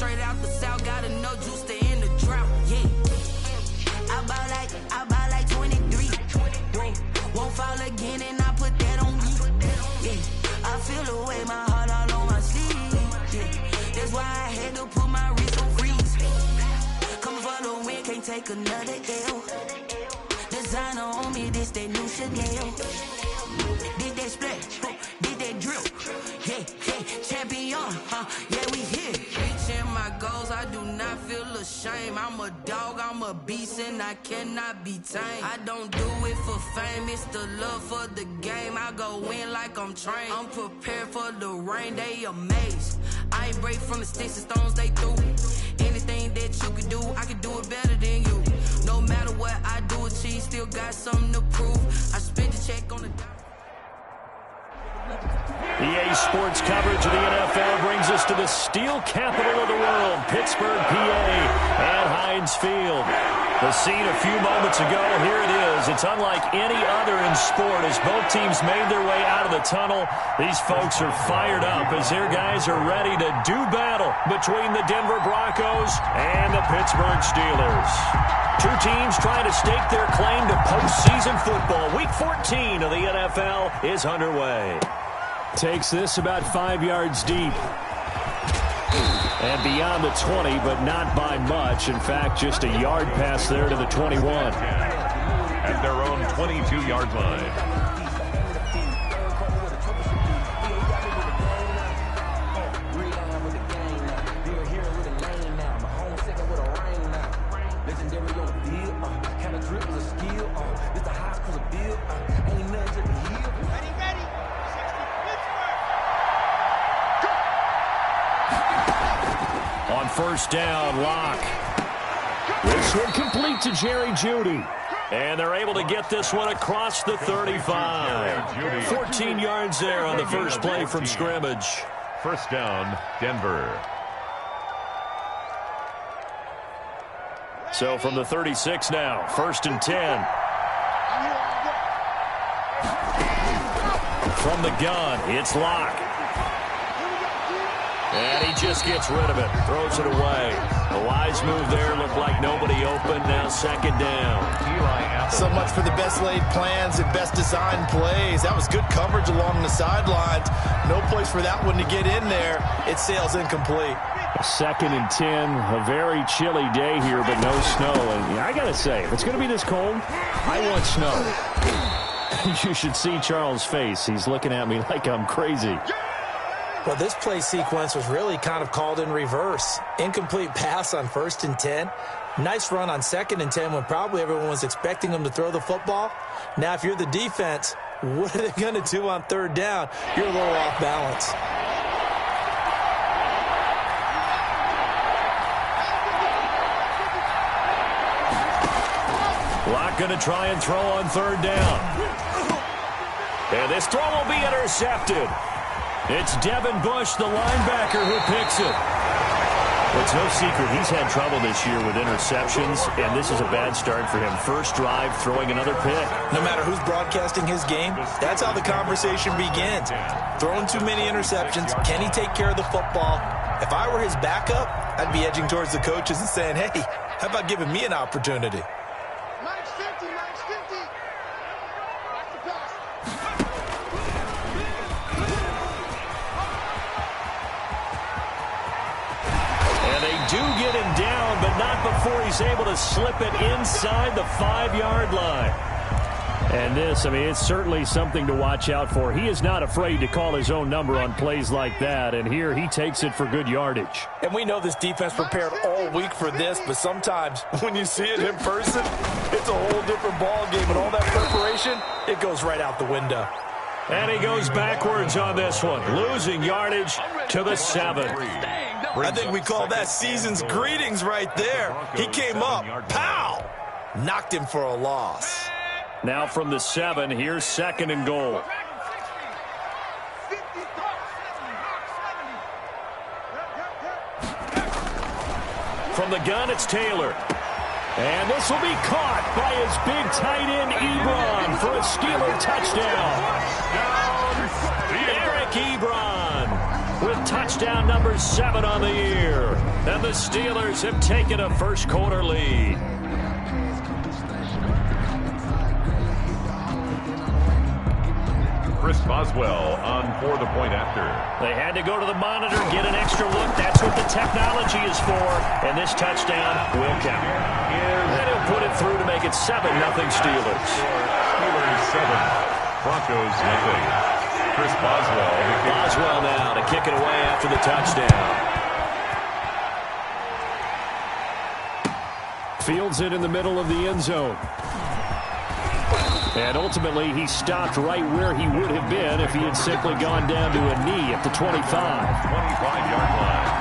straight out the south, got enough juice to end the drought. Yeah, I buy like 23. Won't fall again, and I put that on me. Yeah, I feel the way, my heart all on my sleeve. Yeah, that's why I had to put my wrist on freeze. Coming for the win, can't take another L. Designer on me, this that new Chanel. Did that splash, did that drip. Yeah, champion, yeah, we here. Reaching my goals, I do not feel ashamed. I'm a dog, I'm a beast, and I cannot be tamed. I don't do it for fame, it's the love for the game. I go in like I'm trained. I'm prepared for the rain, they amazed. I ain't break from the sticks and stones they threw. Anything that you can do, I can do it better than you. No matter what I do, achieve, still got something to prove. I spent the check on the EA Sports coverage of the NFL brings us to the steel capital of the world, Pittsburgh, PA, at Heinz Field. The scene a few moments ago, here it is. It's unlike any other in sport as both teams made their way out of the tunnel. These folks are fired up as their guys are ready to do battle between the Denver Broncos and the Pittsburgh Steelers. Two teams trying to stake their claim to postseason football. Week 14 of the NFL is underway. Takes this about 5 yards deep. And beyond the 20, but not by much. In fact, just a yard pass there to the 21. At their own 22-yard line. First down, Locke. This one complete to Jerry Jeudy. And they're able to get this one across the 35. 14 yards there on the first play from scrimmage. First down, Denver. So from the 36 now, first and 10. From the gun, it's Locke. And he just gets rid of it, throws it away. A wise move there, looked like nobody open, now second down. So much for the best laid plans and best designed plays. That was good coverage along the sidelines. No place for that one to get in there. It sails incomplete. Second and 10, a very chilly day here, but no snow. And I got to say, if it's going to be this cold, I want snow. You should see Charles' face. He's looking at me like I'm crazy. Well, this play sequence was really kind of called in reverse. Incomplete pass on first and 10. Nice run on second and 10 when probably everyone was expecting them to throw the football. Now, if you're the defense, what are they going to do on third down? You're a little off balance. Locke going to try and throw on third down. And this throw will be intercepted. It's Devin Bush, the linebacker, who picks it. It's no secret he's had trouble this year with interceptions, and this is a bad start for him. First drive, throwing another pick. No matter who's broadcasting his game, that's how the conversation begins. Throwing too many interceptions, can he take care of the football? If I were his backup, I'd be edging towards the coaches and saying, hey, how about giving me an opportunity? Max 50, Max 50. Back to pass. Do get him down, but not before he's able to slip it inside the 5-yard line. And this, I mean, it's certainly something to watch out for. He is not afraid to call his own number on plays like that, and here he takes it for good yardage. And we know this defense prepared all week for this, but sometimes when you see it in person, it's a whole different ball game, and all that preparation, it goes right out the window. And he goes backwards on this one, losing yardage to the 7. I think we call that season's greetings right there. He came up, pow! Knocked him for a loss. Now from the 7, here's second and goal. From the gun, it's Taylor. And this will be caught by his big tight end, Ebron, for a Steeler touchdown. Eric Ebron with touchdown touchdown number 7 on the year. And the Steelers have taken a first-quarter lead. Chris Boswell on for the point after. They had to go to the monitor, get an extra look. That's what the technology is for. And this touchdown will count. And he'll put it through to make it 7-0 Steelers. Steelers 7, Broncos 0. Chris Boswell. Boswell now to kick it away after the touchdown. Fields it in the middle of the end zone. And ultimately, he stopped right where he would have been if he had simply gone down to a knee at the 25. 25-yard line.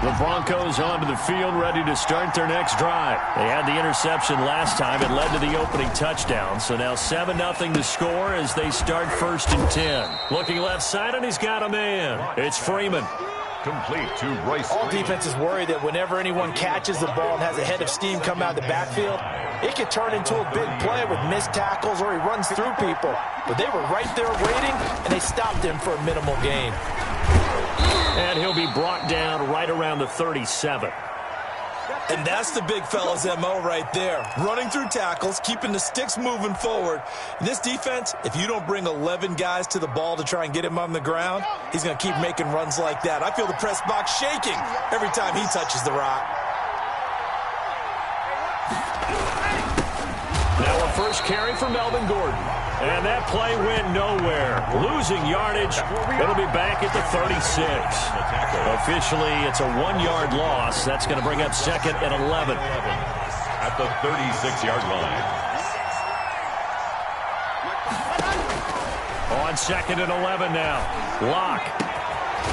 The Broncos onto the field, ready to start their next drive. They had the interception last time. It led to the opening touchdown. So now 7-0 to score as they start 1st and 10. Looking left side, and he's got a man. It's Freeman. Complete to Royce. All defenses worry that whenever anyone catches the ball and has a head of steam come out of the backfield, it could turn into a big play with missed tackles or he runs through people. But they were right there waiting, and they stopped him for a minimal gain. And he'll be brought down right around the 37. And that's the big fella's MO right there. Running through tackles, keeping the sticks moving forward. In this defense, if you don't bring 11 guys to the ball to try and get him on the ground, he's going to keep making runs like that. I feel the press box shaking every time he touches the rock. Now a first carry for Melvin Gordon. And that play went nowhere. Losing yardage. It'll be back at the 36. Officially, it's a 1-yard loss. That's going to bring up 2nd and 11. At the 36-yard line. On 2nd and 11 now. Lock.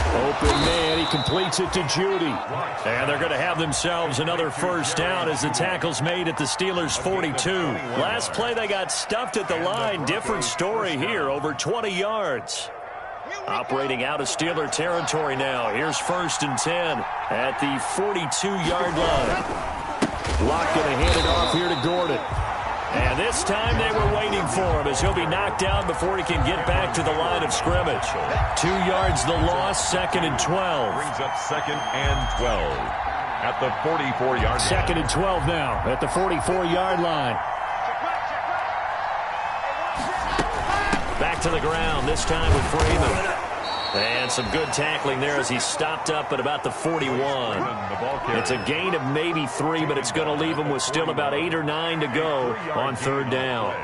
Open man, he completes it to Judy. And they're going to have themselves another first down as the tackle's made at the Steelers' 42. Last play they got stuffed at the line. Different story here, over 20 yards. Operating out of Steeler territory now. Here's 1st and 10 at the 42-yard line. Lock going to hand it off here to Gordon. And this time they were waiting for him as he'll be knocked down before he can get back to the line of scrimmage. 2 yards the loss, 2nd and 12. Brings up 2nd and 12 at the 44-yard line. 2nd and 12 now at the 44-yard line. Back to the ground, this time with Freeman. And some good tackling there as he stopped up at about the 41. It's a gain of maybe 3, but it's going to leave him with still about 8 or 9 to go on 3rd down.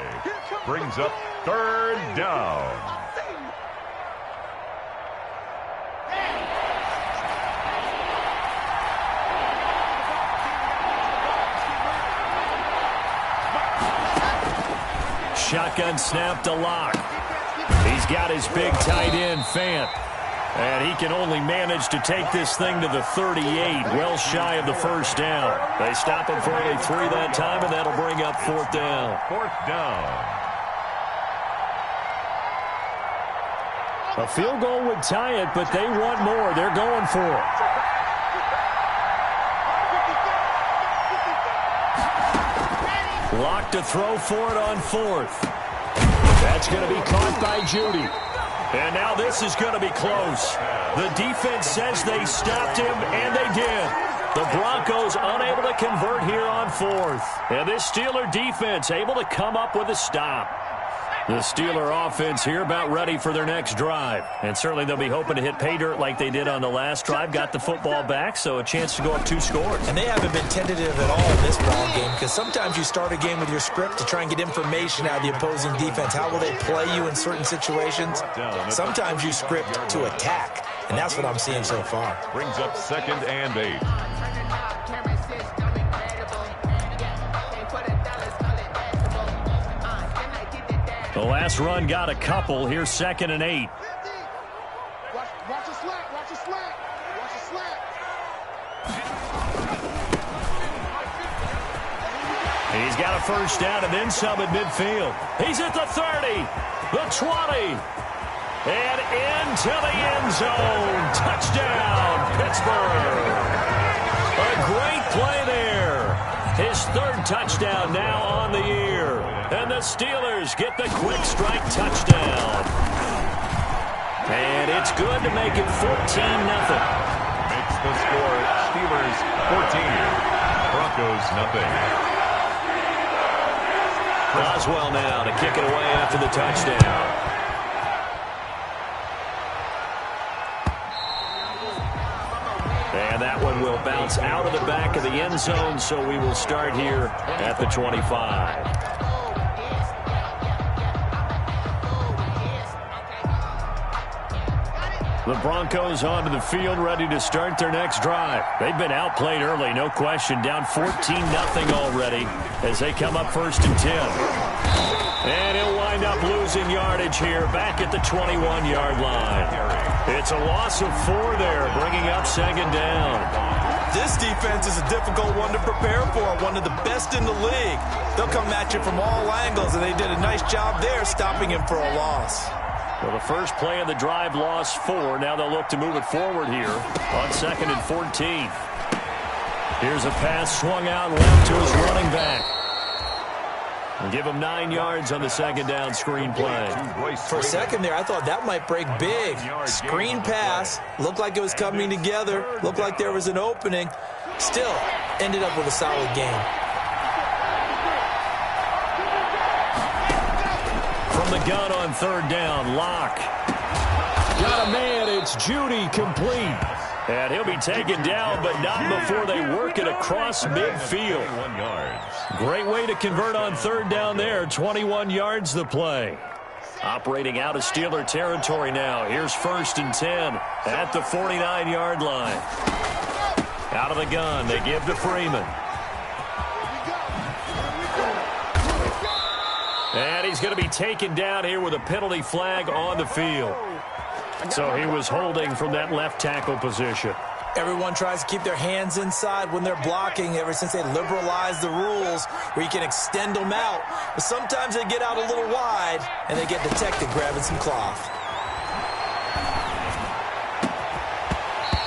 Brings up 3rd down. Shotgun snap to Lock. He's got his big tight end, Fant. And he can only manage to take this thing to the 38, well shy of the first down. They stop him for only 3 that time, and that'll bring up 4th down. 4th down. A field goal would tie it, but they want more. They're going for it. Lock to throw for it on 4th. That's going to be caught by Judy. And now this is going to be close. The defense says they stopped him, and they did. The Broncos unable to convert here on 4th. And this Steeler defense able to come up with a stop. The Steeler offense here about ready for their next drive. And certainly they'll be hoping to hit pay dirt like they did on the last drive. Got the football back, so a chance to go up 2 scores. And they haven't been tentative at all in this ball game because sometimes you start a game with your script to try and get information out of the opposing defense. How will they play you in certain situations? Sometimes you script to attack, and that's what I'm seeing so far. Brings up 2nd and 8. The last run got a couple. Here's 2nd and 8. Watch the slant, watch the slant, watch the slant. He's got a first down and then some at midfield. He's at the 30, the 20, and into the end zone. Touchdown, Pittsburgh. A great play there. His 3rd touchdown now on the year. And the Steelers get the quick strike touchdown. And it's good to make it 14-0. Makes the score Steelers 14, Broncos nothing. Boswell now to kick it away after the touchdown. And that one will bounce out of the back of the end zone, so we will start here at the 25. The Broncos onto the field, ready to start their next drive. They've been outplayed early, no question. Down 14-0 already as they come up 1st and 10. And he'll wind up losing yardage here back at the 21-yard line. It's a loss of 4 there, bringing up 2nd down. This defense is a difficult one to prepare for, one of the best in the league. They'll come at you from all angles, and they did a nice job there stopping him for a loss. Well, the first play of the drive lost 4. Now they'll look to move it forward here on 2nd and 14. Here's a pass swung out left to his running back. And give him 9 yards on the 2nd down screen play. For a second there, I thought that might break big. Screen pass. Looked like it was coming together. Looked like there was an opening. Still, ended up with a solid game. From the gun on 3rd down, Locke. Got a man, it's Judy, complete. And he'll be taken down, but not before they work it across midfield. 21 yards. Great way to convert on 3rd down there. 21 yards the play. Operating out of Steeler territory now. Here's 1st and 10 at the 49-yard line. Out of the gun, they give to Freeman. And he's going to be taken down here with a penalty flag on the field. So he was holding from that left tackle position. Everyone tries to keep their hands inside when they're blocking ever since they liberalized the rules where you can extend them out. But sometimes they get out a little wide and they get detected grabbing some cloth.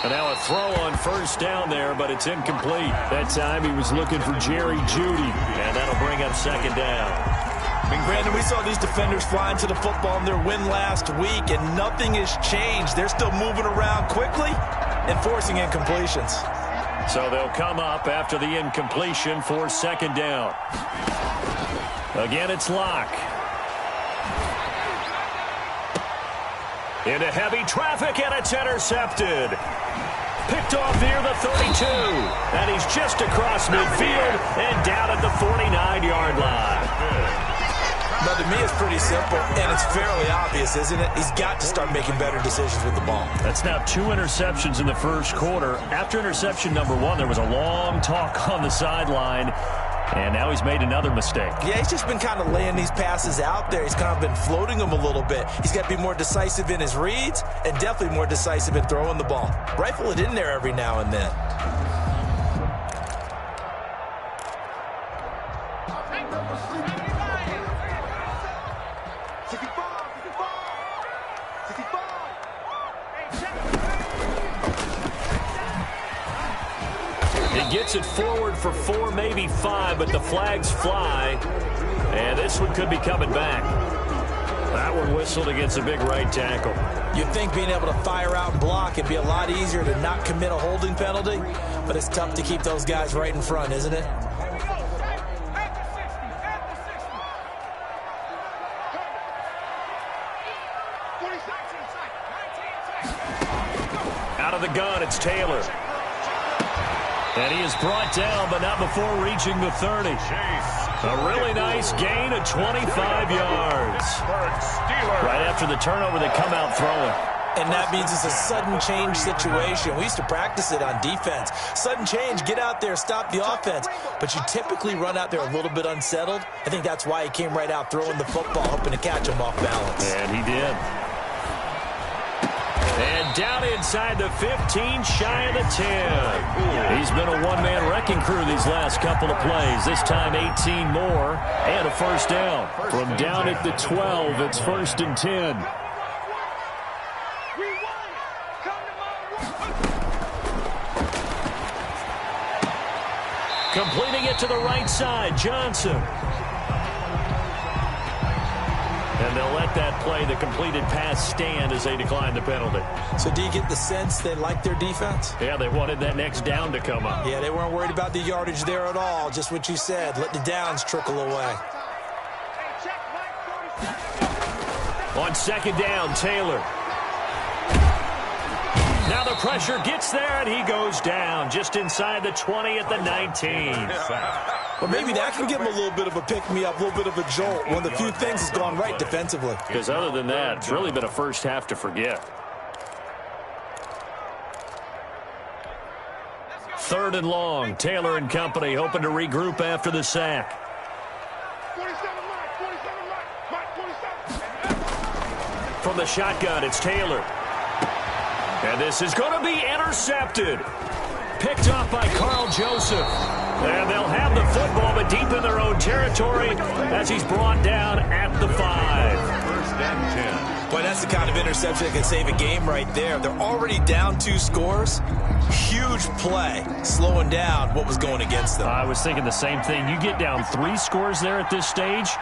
And now a throw on 1st down there, but it's incomplete. That time he was looking for Jerry Jeudy, and that'll bring up 2nd down. I mean, Brandon, we saw these defenders flying to the football in their win last week, and nothing has changed. They're still moving around quickly and forcing incompletions. So they'll come up after the incompletion for 2nd down. Again, it's Locke. Into heavy traffic, and it's intercepted. Picked off near the 32. And he's just across midfield and down at the 49-yard line. But to me, it's pretty simple, and it's fairly obvious, isn't it? He's got to start making better decisions with the ball. That's now 2 interceptions in the first quarter. After interception number 1, there was a long talk on the sideline, and now he's made another mistake. Yeah, he's just been kind of laying these passes out there. He's kind of been floating them a little bit. He's got to be more decisive in his reads and definitely more decisive in throwing the ball. Rifle it in there every now and then. Gets it forward for 4, maybe 5, but the flags fly. And this one could be coming back. That one whistled against a big right tackle. You'd think being able to fire out and block would be a lot easier to not commit a holding penalty, but it's tough to keep those guys right in front, isn't it? Out of the gun, it's Taylor. And he is brought down, but not before reaching the 30. A really nice gain of 25 yards. Right after the turnover, they come out throwing. And that means it's a sudden change situation. We used to practice it on defense. Sudden change, get out there, stop the offense. But you typically run out there a little bit unsettled. I think that's why he came right out throwing the football, hoping to catch him off balance. And he did. And down inside the 15, shy of the 10. He's been a one-man wrecking crew these last couple of plays. This time 18 more and a 1st down. From down at the 12, it's 1st and 10. Completing it to the right side, Johnson. they'll let that play, the completed pass, stand as they decline the penalty. So do you get the sense they like their defense? Yeah, they wanted that next down to come up. Yeah, they weren't worried about the yardage there at all. Just what you said, let the downs trickle away. On second down, Taylor. Now the pressure gets there, and he goes down just inside the 20 at the 19. Well, maybe that can give him a little bit of a pick-me-up, a little bit of a jolt. One of the few things that's gone right defensively. Because other than that, it's really been a first half to forget. Third and long. Taylor and company hoping to regroup after the sack. 47 Mike, 47. From the shotgun, it's Taylor. And this is going to be intercepted. Picked off by Carl Joseph. And they'll have the football, but deep in their own territory as he's brought down at the 5. First and 10. Boy, that's the kind of interception that can save a game right there. They're already down 2 scores. Huge play, slowing down what was going against them. I was thinking the same thing. You get down 3 scores there at this stage,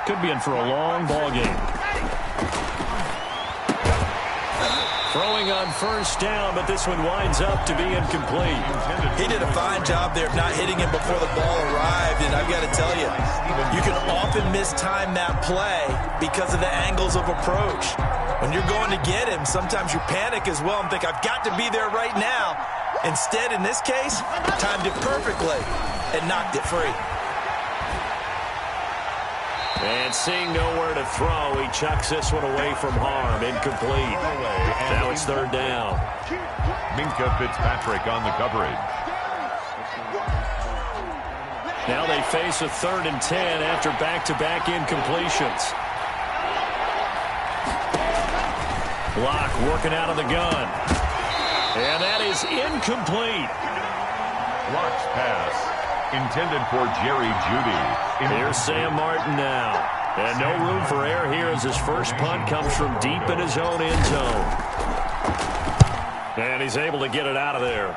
could be in for a long ball game. Throwing on first down, but this one winds up to be incomplete. He did a fine job there of not hitting him before the ball arrived, and I've got to tell you, you can often mistime that play because of the angles of approach. When you're going to get him, sometimes you panic as well and think, I've got to be there right now. Instead, in this case, timed it perfectly and knocked it free. And seeing nowhere to throw, he chucks this one away from harm. Incomplete. Now it's third down. Minka Fitzpatrick on the coverage. Now they face a 3rd and 10 after back-to-back incompletions. Block working out of the gun. And that is incomplete. Block's pass. Intended for Jerry Jeudy. Here's Sam Martin now. And no room for error here as his first punt comes from deep in his own end zone. And he's able to get it out of there.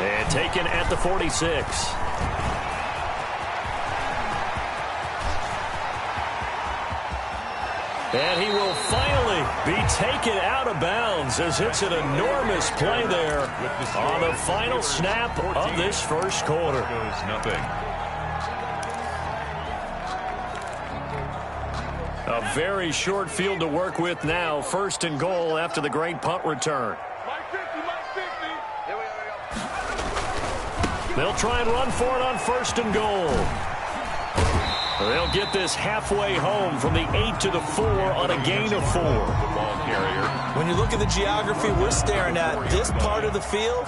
And taken at the 46. And he will finally be taken out of bounds as it's an enormous play there on the final snap of this first quarter. Goes nothing. A very short field to work with now. 1st and goal after the great punt return. Mike 50, Mike 50. They'll try and run for it on 1st and goal. They'll get this halfway home from the 8 to the 4 on a gain of 4. Ball carrier. When you look at the geography we're staring at, this part of the field,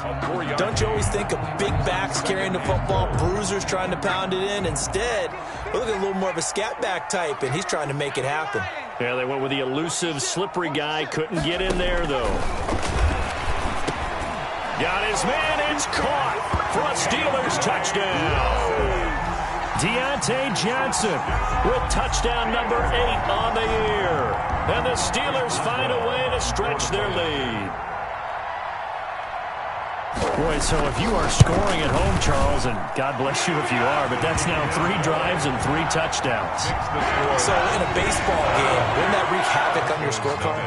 don't you always think of big backs carrying the football, bruisers trying to pound it in? Instead, we look at a little more of a scat back type, and he's trying to make it happen. Yeah, they went with the elusive, slippery guy. Couldn't get in there, though. Got his man. It's caught for a Steelers touchdown. Deontay Johnson with touchdown number 8 on the year. And the Steelers find a way to stretch their lead. Boy, so if you are scoring at home, Charles, and God bless you if you are, but that's now 3 drives and 3 touchdowns. So in a baseball game, wouldn't that wreak havoc on your scorecard?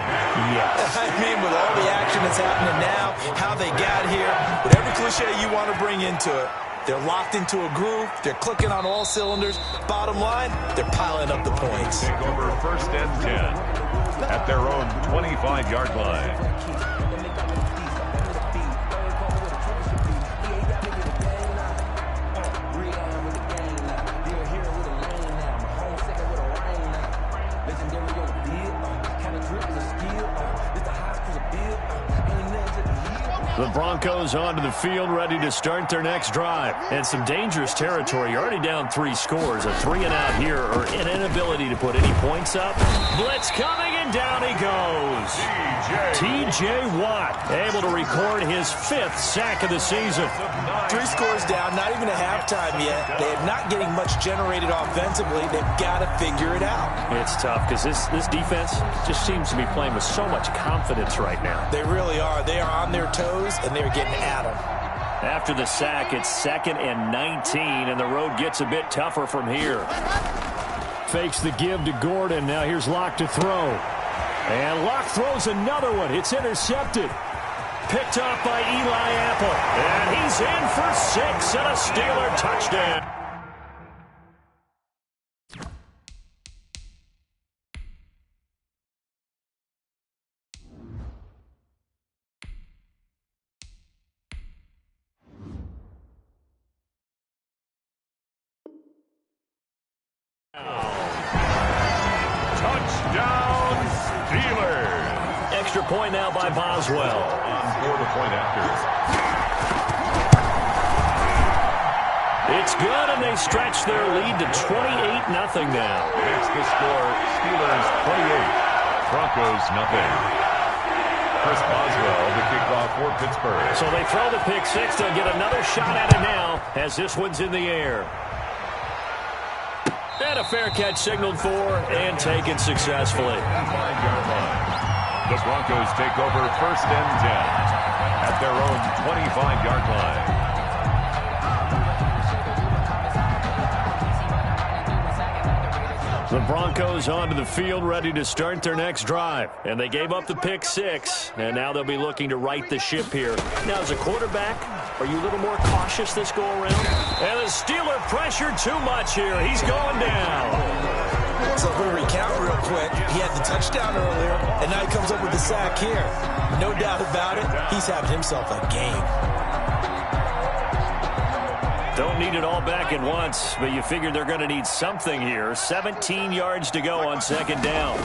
Yes. I mean, with all the action that's happening now, how they got here, whatever cliche you want to bring into it, they're locked into a groove. They're clicking on all cylinders. Bottom line, they're piling up the points. Take over 1st and 10 at their own 25-yard line. The Broncos onto the field, ready to start their next drive. And some dangerous territory. You're already down 3 scores. A 3-and-out here, or an inability to put any points up. Blitz coming, and down he goes. T.J. Watt able to record his 5th sack of the season. 3 scores down, not even a halftime yet. They are not getting much generated offensively. They've got to figure it out. It's tough because this defense just seems to be playing with so much confidence right now. They really are. They are on their toes, and they're getting at them. After the sack, it's 2nd and 19, and the road gets a bit tougher from here. Fakes the give to Gordon. Now here's Locke to throw. And Locke throws another one. It's intercepted. Picked off by Eli Apple. And he's in for 6 and a Steeler touchdown. Touchdown, Steelers. Extra point now by Boswell. On for the point after. It's good, and they stretch their lead to 28-0 now. That's the score. Steelers 28, Broncos nothing. Chris Boswell, the kickoff for Pittsburgh. So they throw the pick six. They'll get another shot at it now as this one's in the air. And a fair catch signaled for and taken successfully. 5-yard line. The Broncos take over 1st and 10 at their own 25-yard line. The Broncos onto the field ready to start their next drive. And they gave up the pick six. And now they'll be looking to right the ship here. Now, as a quarterback, are you a little more cautious this go around? And the Steeler pressure too much here. He's going down. So we'll recount real quick. He had the touchdown earlier, and now he comes up with the sack here. No doubt about it, he's having himself a game. Don't need it all back at once, but you figure they're going to need something here. 17 yards to go on 2nd down.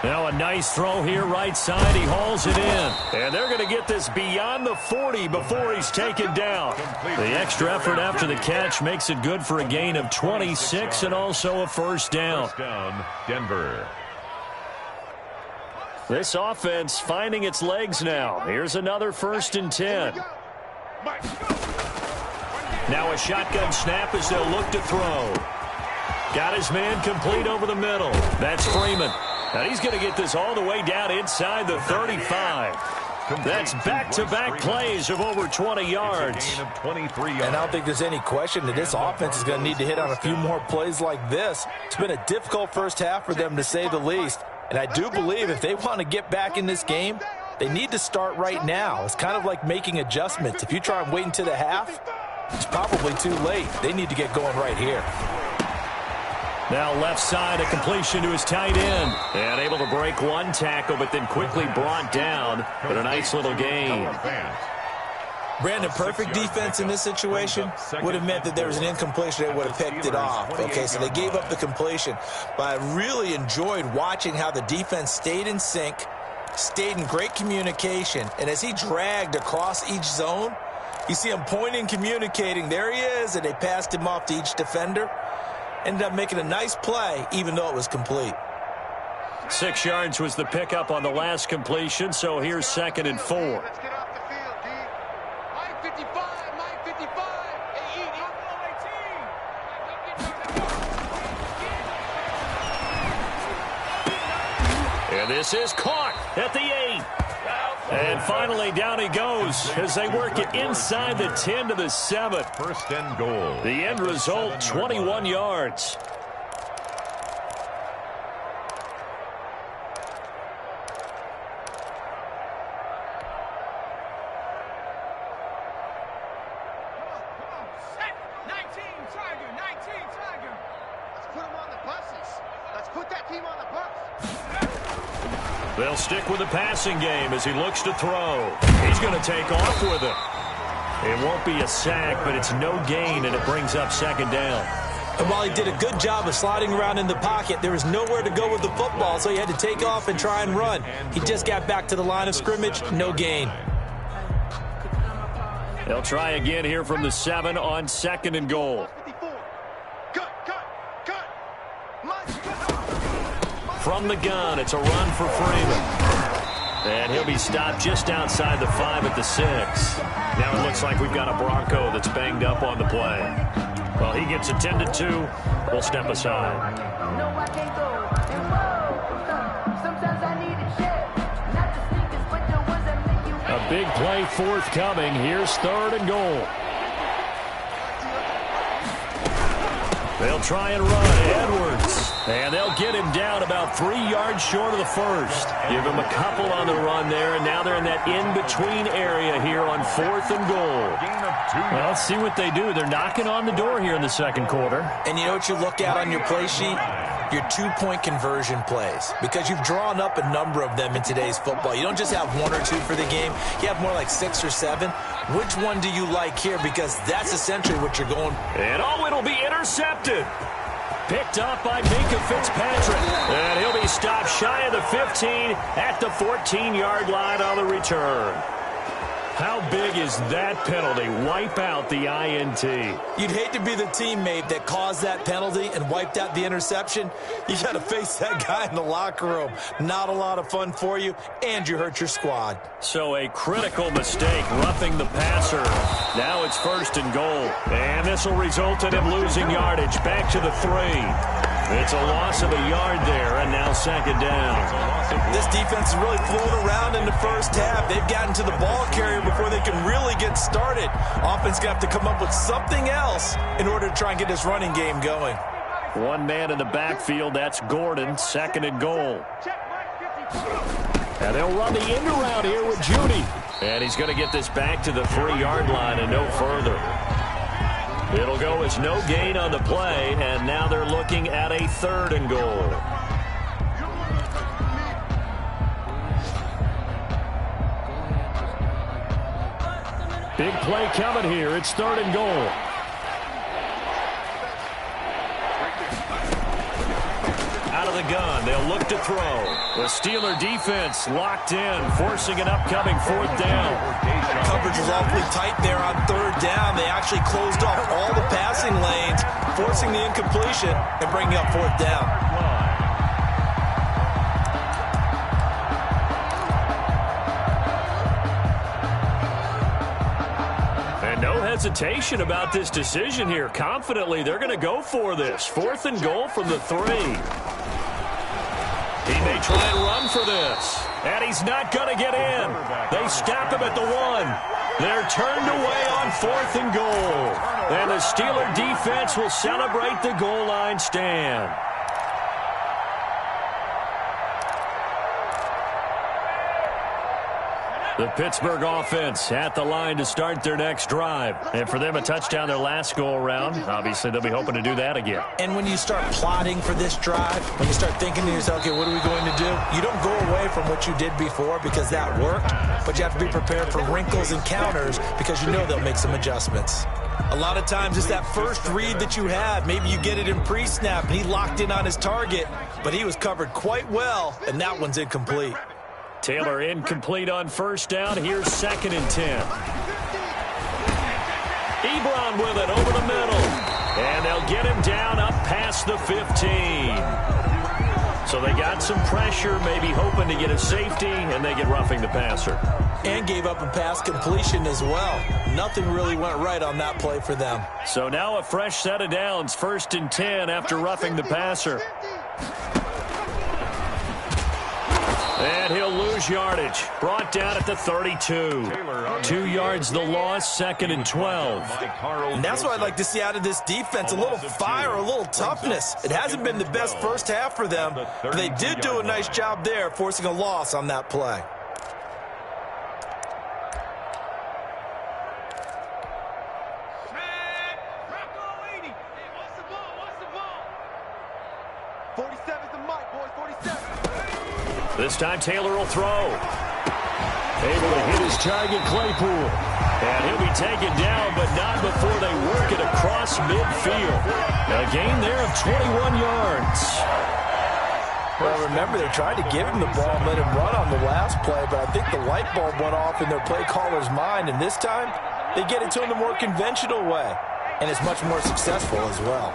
Now a nice throw here right side. He hauls it in. And they're going to get this beyond the 40 before he's taken down. The extra effort after the catch makes it good for a gain of 26 and also a 1st down. 1st down, Denver. This offense finding its legs now. Here's another 1st and 10. Now a shotgun snap as they'll look to throw. Got his man complete over the middle. That's Freeman. Now he's going to get this all the way down inside the 35. That's back-to-back plays of over 20 yards. And I don't think there's any question that this offense is going to need to hit on a few more plays like this. It's been a difficult first half for them, to say the least. And I do believe if they want to get back in this game, they need to start right now. It's kind of like making adjustments. If you try and wait until the half, it's probably too late. They need to get going right here. Now left side, a completion to his tight end. And able to break one tackle, but then quickly brought down. But a nice little gain. Brandon, perfect defense in this situation would have meant that there was an incompletion that would have picked it off. Okay, so they gave up the completion. But I really enjoyed watching how the defense stayed in sync, stayed in great communication. And as he dragged across each zone, you see him pointing, communicating. There he is, and they passed him off to each defender. Ended up making a nice play, even though it was complete. 6 yards was the pickup on the last completion, so here's 2nd and 4. Let's get off the field, D. Mike 55, Mike 55. Hey, And this is caught at the 8. And finally down he goes as they work it inside the 10 to the 7. 1st and goal. The end result, 21 yards. They'll stick with the passing game as he looks to throw. He's going to take off with it. It won't be a sack, but it's no gain, and it brings up 2nd down. And while he did a good job of sliding around in the pocket, there was nowhere to go with the football, so he had to take off and try and run. He just got back to the line of scrimmage, no gain. They'll try again here from the 7 on 2nd and goal. From the gun, it's a run for Freeman. And he'll be stopped just outside the 5 at the 6. Now it looks like we've got a Bronco that's banged up on the play. Well, he gets attended to. We'll step aside. A big play forthcoming. Here's 3rd and goal. try and run. Edwards. And they'll get him down about 3 yards short of the first. Give him a couple on the run there, and now they're in that in-between area here on 4th and goal. Well, let's see what they do. They're knocking on the door here in the second quarter. And you know what you look at on your play sheet? Your 2-point conversion plays, because you've drawn up a number of them in today's football. You don't just have 1 or 2 for the game. You have more like 6 or 7. Which one do you like here? Because that's essentially what you're going. And it'll be intercepted. Picked up by Minka Fitzpatrick. And he'll be stopped shy of the 15 at the 14-yard line on the return. How big is that penalty? Wipe out the INT. You'd hate to be the teammate that caused that penalty and wiped out the interception. You got to face that guy in the locker room. Not a lot of fun for you, and you hurt your squad. So a critical mistake, roughing the passer. Now it's 1st and goal. And this will result in him losing yardage. Back to the 3. It's a loss of a yard there, and now 2nd down. This defense is really flown around in the first half. They've gotten to the ball carrier before they can really get started. Offense going to have to come up with something else in order to try and get this running game going. 1 man in the backfield. That's Gordon. 2nd and goal. And they'll run the end around here with Judy. And he's going to get this back to the 3-yard line and no further. It'll go as no gain on the play, and now they're looking at a 3rd and goal. Big play coming here. It's 3rd and goal. Out of the gun. They'll look to throw. The Steeler defense locked in, forcing an upcoming 4th down. Coverage was awfully tight there on 3rd down. They actually closed off all the passing lanes, forcing the incompletion and bringing up 4th down. No hesitation about this decision here. Confidently, they're going to go for this. 4th and goal from the 3. He may try and run for this. And he's not going to get in. They stop him at the 1. They're turned away on 4th and goal. And the Steeler defense will celebrate the goal line stand. The Pittsburgh offense at the line to start their next drive. And for them, a touchdown their last go-around. Obviously, they'll be hoping to do that again. And when you start plotting for this drive, when you start thinking to yourself, okay, what are we going to do? You don't go away from what you did before because that worked, but you have to be prepared for wrinkles and counters because you know they'll make some adjustments. A lot of times it's that first read that you have. Maybe you get it in pre-snap, and he locked in on his target, but he was covered quite well, and that one's incomplete. Taylor incomplete on 1st down. Here's 2nd and 10. Ebron with it over the middle. And they'll get him down up past the 15. So they got some pressure, maybe hoping to get a safety, and they get roughing the passer. And gave up a pass completion as well. Nothing really went right on that play for them. So now a fresh set of downs. 1st and 10 after roughing the passer. And he'll lose yardage. Brought down at the 32. 2 yards the loss, 2nd and 12. And that's what I'd like to see out of this defense. A little fire, a little toughness. It hasn't been the best first half for them, but they did do a nice job there, forcing a loss on that play. This time Taylor will throw. Able to hit his target, Claypool. And he'll be taken down, but not before they work it across midfield. A gain there of 21 yards. Well, remember, they tried to give him the ball and let him run on the last play, but I think the light bulb went off in their play caller's mind, and this time they get it to him the more conventional way, and it's much more successful as well.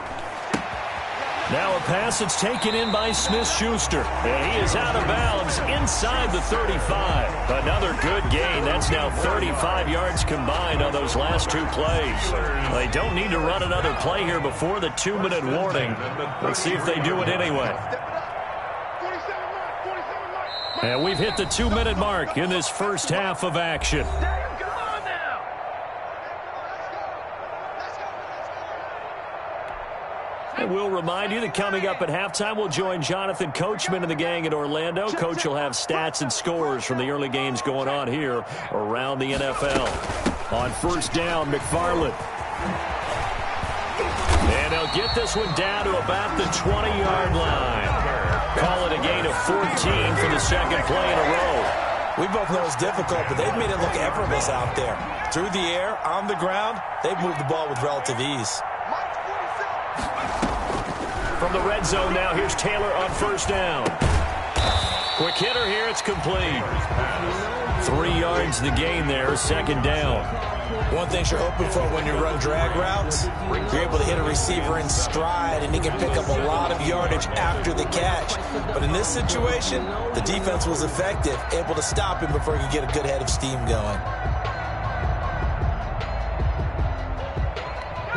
Now a pass that's taken in by Smith-Schuster. And he is out of bounds inside the 35. Another good gain. That's now 35 yards combined on those last 2 plays. They don't need to run another play here before the 2-minute warning. Let's see if they do it anyway. And we've hit the 2-minute mark in this first half of action. And we'll remind you that coming up at halftime, we'll join Jonathan Coachman and the gang in Orlando. Coach will have stats and scores from the early games going on here around the NFL. On first down, McFarland. And they'll get this one down to about the 20-yard line. Call it a gain of 14 for the second play in a row. We both know it's difficult, but they've made it look effortless out there. Through the air, on the ground, they've moved the ball with relative ease. From the red zone now, here's Taylor on first down. Quick hitter here, it's complete. 3 yards the gain there, second down. One thing you're hoping for when you run drag routes, you're able to hit a receiver in stride, and he can pick up a lot of yardage after the catch. But in this situation, the defense was effective, able to stop him before he could get a good head of steam going.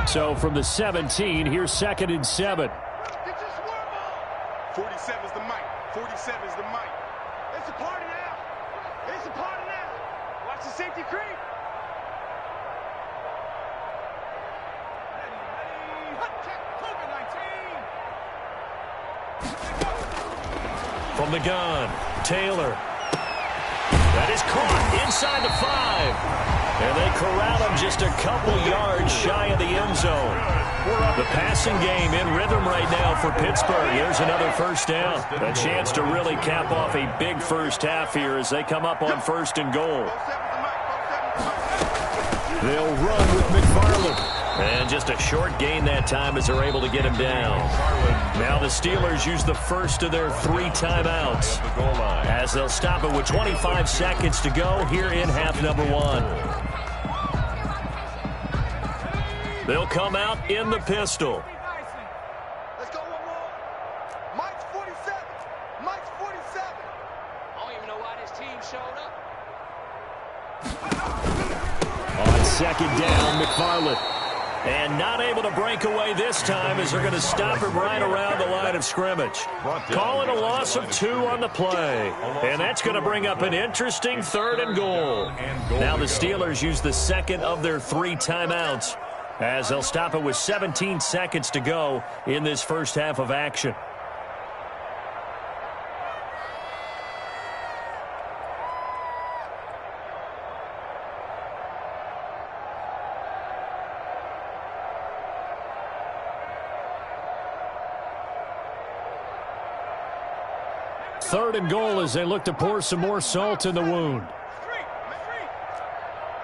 So from the 17, here's 2nd and 7. 47 is the mic. 47 is the mic. It's a party now. It's a party now. Watch the safety creep. From the gun, Taylor. That is caught inside the 5. And they corral him just a couple yards shy of the end zone. The passing game in rhythm right now for Pittsburgh. Here's another first down. A chance to really cap off a big first half here as they come up on 1st and goal. They'll run with McFarland. And just a short gain that time as they're able to get him down. Now the Steelers use the first of their 3 timeouts as they'll stop it with 25 seconds to go here in half number 1. They'll come out in the pistol. Let's go one more. Mike's 47. Mike's 47. I don't even know why this team showed up. On second down, McFarland. And not able to break away this time as they're going to stop him right around the line of scrimmage. Call it a loss of 2 on the play. And that's going to bring up an interesting 3rd and goal. Now the Steelers use the second of their 3 timeouts as they'll stop it with 17 seconds to go in this first half of action. Third and goal as they look to pour some more salt in the wound.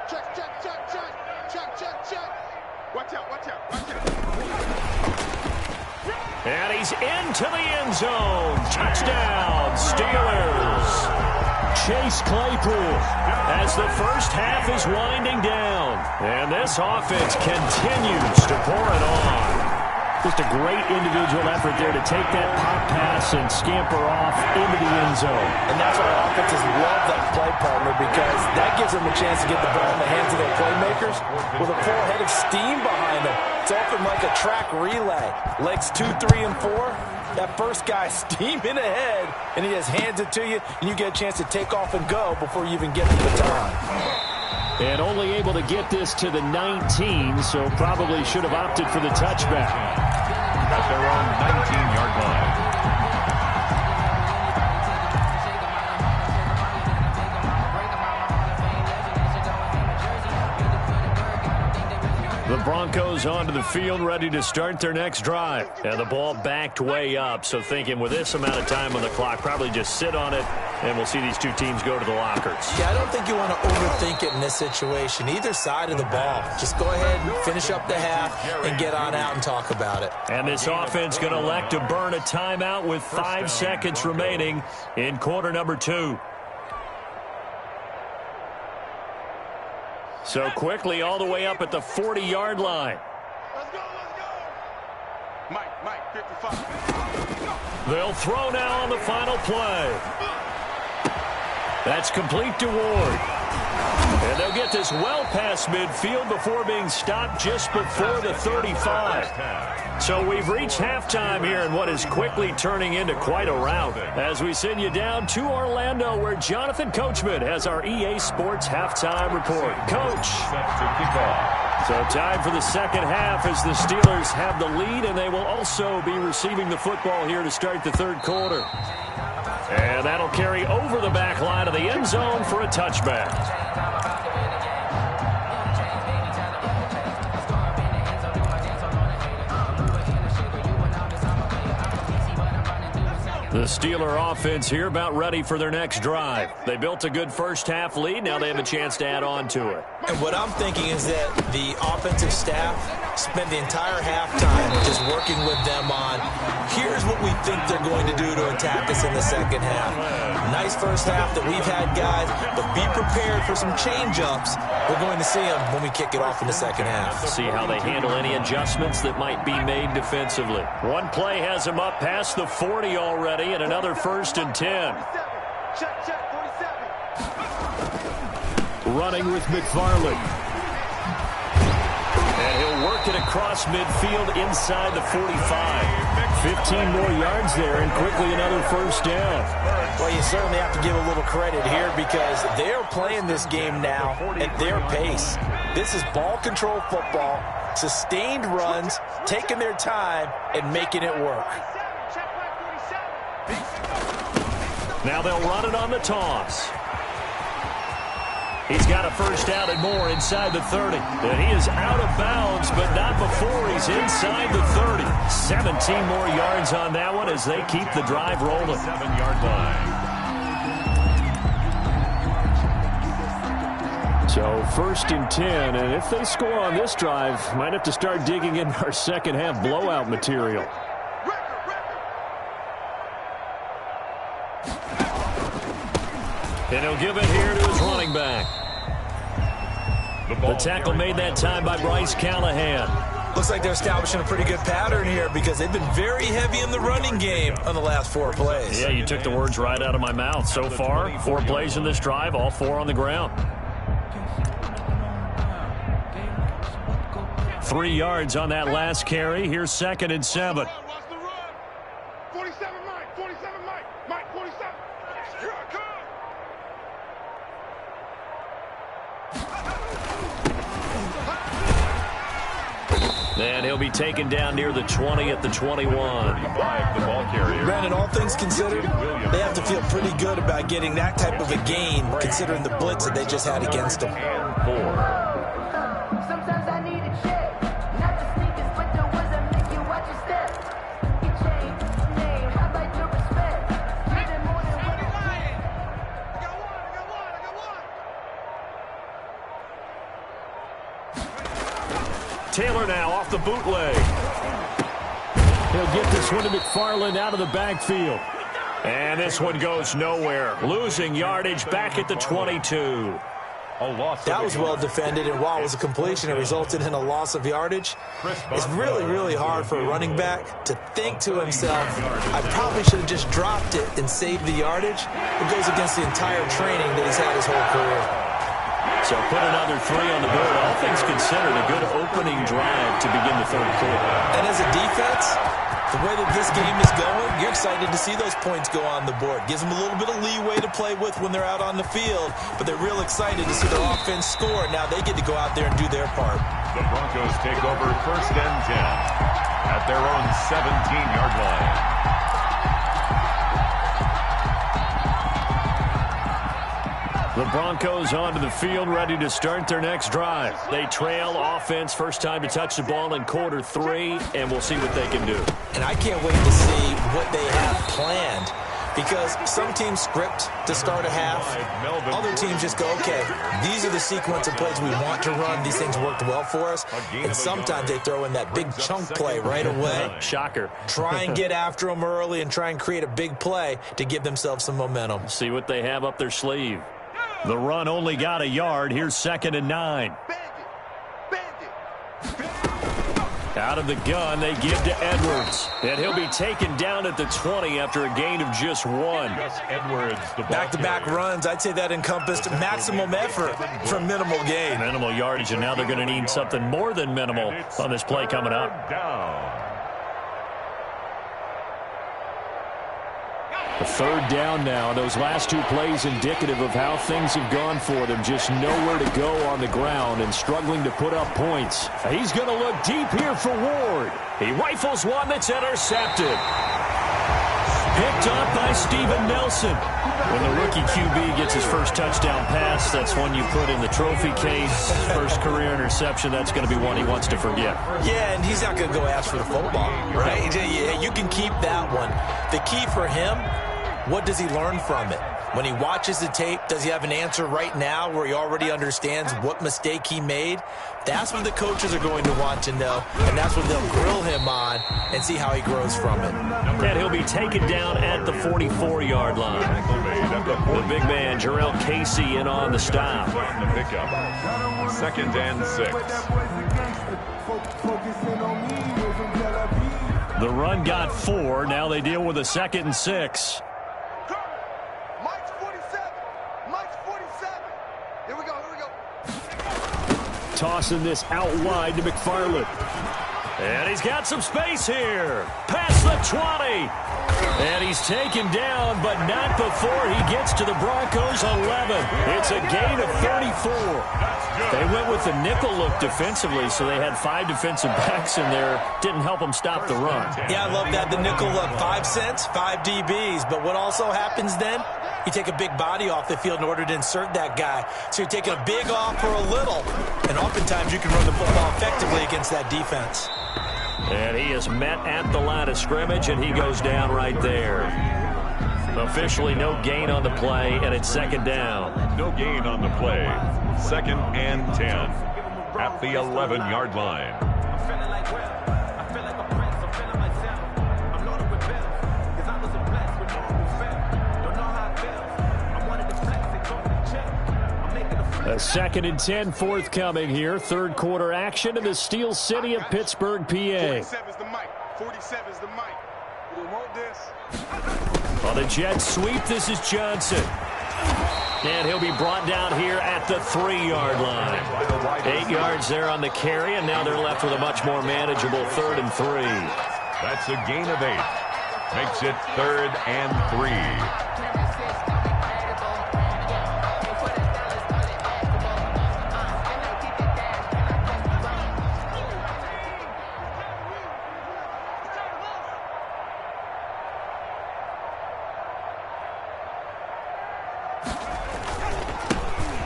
Check, check, check, check. Check, check, check. Watch out, watch out, watch out. And he's into the end zone. Touchdown, Steelers. Chase Claypool as the first half is winding down. And this offense continues to pour it on. Just a great individual effort there to take that pop pass and scamper off into the end zone. And that's why offenses love that play partner, because that gives them a chance to get the ball in the hands of their playmakers with a full head of steam behind them. It's often like a track relay. Legs 2, 3, and 4. That first guy steaming ahead, and he just hands it to you, and you get a chance to take off and go before you even get the baton. And only able to get this to the 19, so probably should have opted for the touchback. At their own 19-yard line. The Broncos onto the field, ready to start their next drive. And the ball backed way up, so thinking with this amount of time on the clock, probably just sit on it, and we'll see these two teams go to the lockers. Yeah, I don't think you want to overthink it in this situation. Either side of the ball. Just go ahead and finish up the half and get on out and talk about it. And this offense going to elect to burn a timeout with 5 seconds remaining in quarter number 2. So quickly all the way up at the 40-yard line. Let's go, let's go. Mike, 55. They'll throw now on the final play. That's complete to Ward. And they'll get this well past midfield before being stopped just before the 35. So we've reached halftime here in what is quickly turning into quite a rout as we send you down to Orlando, where Jonathan Coachman has our EA Sports halftime report. Coach. Set to kick off. So time for the second half as the Steelers have the lead, and they will also be receiving the football here to start the third quarter. And that'll carry over the back line of the end zone for a touchback. The Steeler offense here about ready for their next drive. They built a good first-half lead. Now they have a chance to add on to it. And what I'm thinking is that the offensive staff spent the entire halftime just working with them on, here's what we think they're going to do to attack us in the second half. Nice first half that we've had, guys, but be prepared for some change-ups. We're going to see them when we kick it off in the second half. See how they handle any adjustments that might be made defensively. One play has them up past the 40 already, and another 1st and 10. Check, 47. Running with McFarland. And he'll work it across midfield inside the 45. 15 more yards there, and quickly another 1st down. Well, you certainly have to give a little credit here because they're playing this game now at their pace. This is ball control football, sustained runs, taking their time, and making it work. Now they'll run it on the toss. He's got a 1st down and more inside the 30. And he is out of bounds, but not before he's inside the 30. 17 more yards on that one as they keep the drive rolling. 7-yard line. So 1st and 10, and if they score on this drive, might have to start digging in our second half blowout material. And he'll give it here to his running back. The tackle made that time by Bryce Callahan. Looks like they're establishing a pretty good pattern here because they've been very heavy in the running game on the last 4 plays. Yeah, you took the words right out of my mouth. So far, 4 plays in this drive, all 4 on the ground. 3 yards on that last carry. Here's 2nd and 7. 47, Mike. 47, Mike. Mike, 47. Here I come. And he'll be taken down near the 20 at the 21. The ball carrier. Brandon, all things considered, they have to feel pretty good about getting that type of a gain considering the blitz that they just had against them. And 4. Sometimes I need a check, not the sneakers, but the ones that make you watch your step. You change name, how about your respect? Give them more than what I got one. Taylor now off the bootleg. He'll get this one to McFarland out of the backfield. And this one goes nowhere. Losing yardage back at the 22. That was well defended, and while it was a completion, it resulted in a loss of yardage. It's really, really hard for a running back to think to himself, I probably should have just dropped it and saved the yardage. It goes against the entire training that he's had his whole career. So put another 3 on the board. All things considered, a good opening drive to begin the third quarter. And as a defense, the way that this game is going, you're excited to see those points go on the board. Gives them a little bit of leeway to play with when they're out on the field, but they're real excited to see their offense score. Now they get to go out there and do their part. The Broncos take over 1st and 10 at their own 17-yard line. The Broncos onto the field, ready to start their next drive. They trail offense, first time to touch the ball in quarter 3, and we'll see what they can do. And I can't wait to see what they have planned because some teams script to start a half. Other teams just go, okay, these are the sequence of plays we want to run. These things worked well for us. And sometimes they throw in that big chunk play right away. Shocker. Try and get after them early and try and create a big play to give themselves some momentum. See what they have up their sleeve. The run only got a yard. Here's 2nd and 9. Out of the gun, they give to Edwards. And he'll be taken down at the 20 after a gain of just 1. Edwards, the back-to-back runs, I'd say that encompassed maximum effort for minimal gain. Minimal yardage, and now they're going to need something more than minimal on this play coming up. Down. A third down now. Those last two plays indicative of how things have gone for them. Just nowhere to go on the ground and struggling to put up points. He's going to look deep here for Ward. He rifles one that's intercepted. Picked up by Steven Nelson. When the rookie QB gets his first touchdown pass, that's one you put in the trophy case. First career interception, that's going to be one he wants to forget. Yeah, and he's not going to go ask for the football, right? You can keep that one. The key for him, what does he learn from it? When he watches the tape, does he have an answer right now where he already understands what mistake he made? That's what the coaches are going to want to know, and that's what they'll grill him on and see how he grows from it. And he'll be taken down at the 44-yard line. The big man, Jarrell Casey, in on the stop. The pickup. 2nd and 6. The run got 4. Now they deal with a 2nd and 6. Mike's 47. Mike's 47. Here we go. Tossing this out wide to McFarland. And he's got some space here. Past the 20. And he's taken down, but not before he gets to the Broncos' 11. It's a gain of 34. They went with the nickel look defensively, so they had 5 defensive backs in there. Didn't help them stop the run. Yeah, I love that. The nickel look, 5 cents, 5 DBs. But what also happens then? You take a big body off the field in order to insert that guy. So you're taking a big off for a little. And oftentimes you can run the football effectively against that defense. And he is met at the line of scrimmage, and he goes down right there. Officially no gain on the play, and it's 2nd down. No gain on the play. 2nd and 10 at the 11-yard line. A 2nd and 10 forthcoming here. Third quarter action in the Steel City of Pittsburgh, PA. 47's the mic. 47's the mic. We want this. On the jet sweep, this is Johnson. And he'll be brought down here at the 3-yard line. 8 yards there on the carry, and now they're left with a much more manageable 3rd and 3. That's a gain of 8. Makes it 3rd and 3.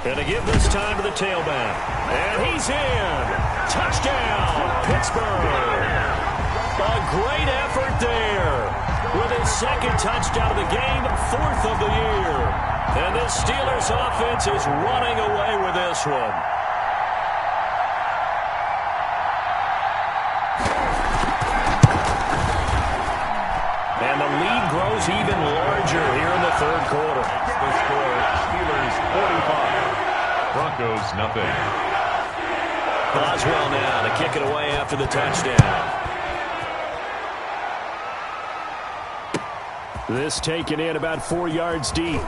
And to give this time to the tailback. And he's in. Touchdown, Pittsburgh. A great effort there. With his 2nd touchdown of the game, 4th of the year. And this Steelers offense is running away with this one. And the lead grows even larger here in the 3rd quarter. The score, Steelers 45. Broncos nothing. Boswell now to kick it away after the touchdown. This taken in about 4 yards deep.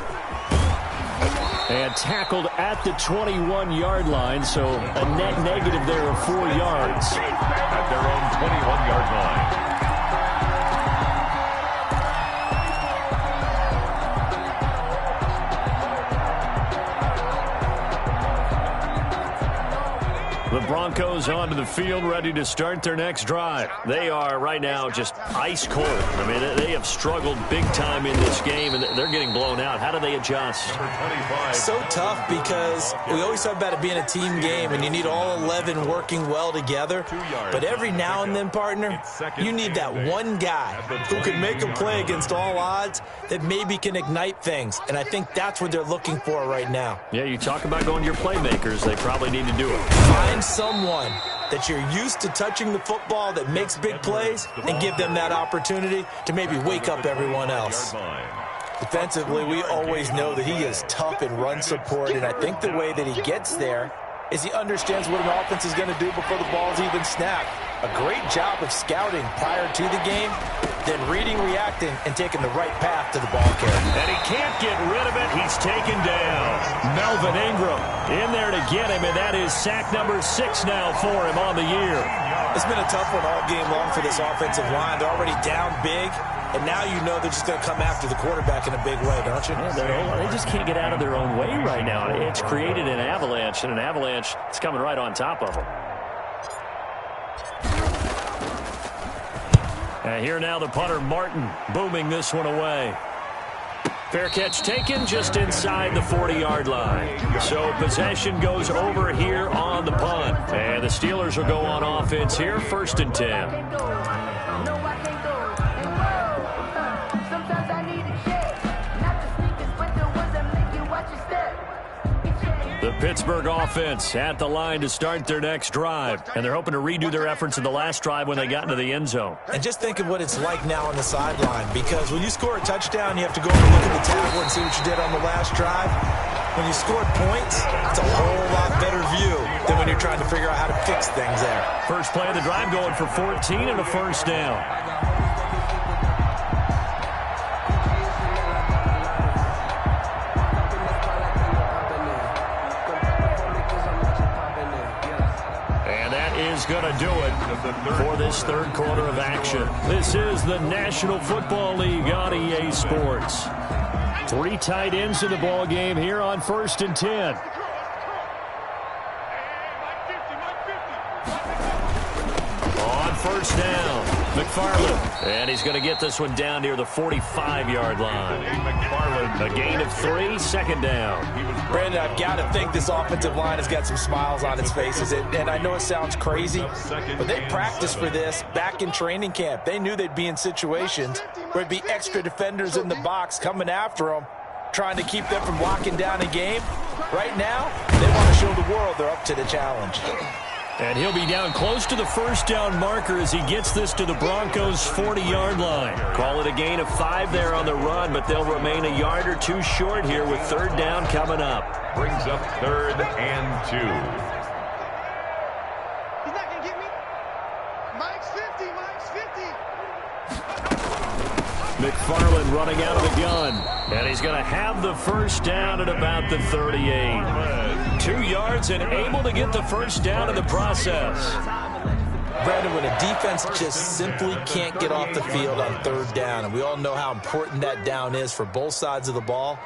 And tackled at the 21-yard line, so a net negative there of 4 yards. At their own 21-yard line. The Broncos onto the field, ready to start their next drive. They are right now just ice cold. I mean, they have struggled big time in this game, and they're getting blown out. How do they adjust? So tough because we always talk about it being a team game, and you need all 11 working well together. But every now and then, partner, you need that one guy who can make a play against all odds that maybe can ignite things. And I think that's what they're looking for right now. Yeah, you talk about going to your playmakers. They probably need to do it. Find someone that you're used to touching the football that makes big plays and give them that opportunity to maybe wake up everyone else. Defensively, we always know that he is tough in run support, and I think the way that he gets there is he understands what an offense is going to do before the ball's even snapped. A great job of scouting prior to the game, then reading, reacting, and taking the right path to the ball carrier. And he can't get rid of it. He's taken down. Melvin Ingram in there to get him, and that is sack number 6 now for him on the year. It's been a tough one all game long for this offensive line. They're already down big, and now you know they're just going to come after the quarterback in a big way, don't you? Yeah, they just can't get out of their own way right now. It's created an avalanche, and an avalanche is coming right on top of them. And here now the punter, Martin, booming this one away. Fair catch taken just inside the 40-yard line. So possession goes over here on the punt. And the Steelers will go on offense here, 1st and 10. The Pittsburgh offense at the line to start their next drive. And they're hoping to redo their efforts in the last drive when they got into the end zone. And just think of what it's like now on the sideline, because when you score a touchdown, you have to go and look at the table and see what you did on the last drive. When you scored points, it's a whole lot better view than when you're trying to figure out how to fix things there. First play of the drive going for 14 and a first down. Going to do it for this third quarter of action. This is the National Football League on EA Sports. 3 tight ends in the ball game here on 1st and 10. On first down, McFarland. And he's going to get this one down near the 45-yard line. A gain of 3, 2nd down. Brandon, I've got to think this offensive line has got some smiles on its faces. And I know it sounds crazy, but they practiced for this back in training camp. They knew they'd be in situations where there'd be extra defenders in the box coming after them, trying to keep them from locking down a game. Right now, they want to show the world they're up to the challenge. And he'll be down close to the first down marker as he gets this to the Broncos' 40-yard line. Call it a gain of 5 there on the run, but they'll remain a yard or 2 short here with 3rd down coming up. Brings up 3rd and 2. He's not going to get me. Mike's 50, Mike's 50. McFarland running out of the gun. And he's going to have the first down at about the 38. 2 yards and able to get the first down in the process. Brandon, when a defense just simply can't get off the field on 3rd down, and we all know how important that down is for both sides of the ball,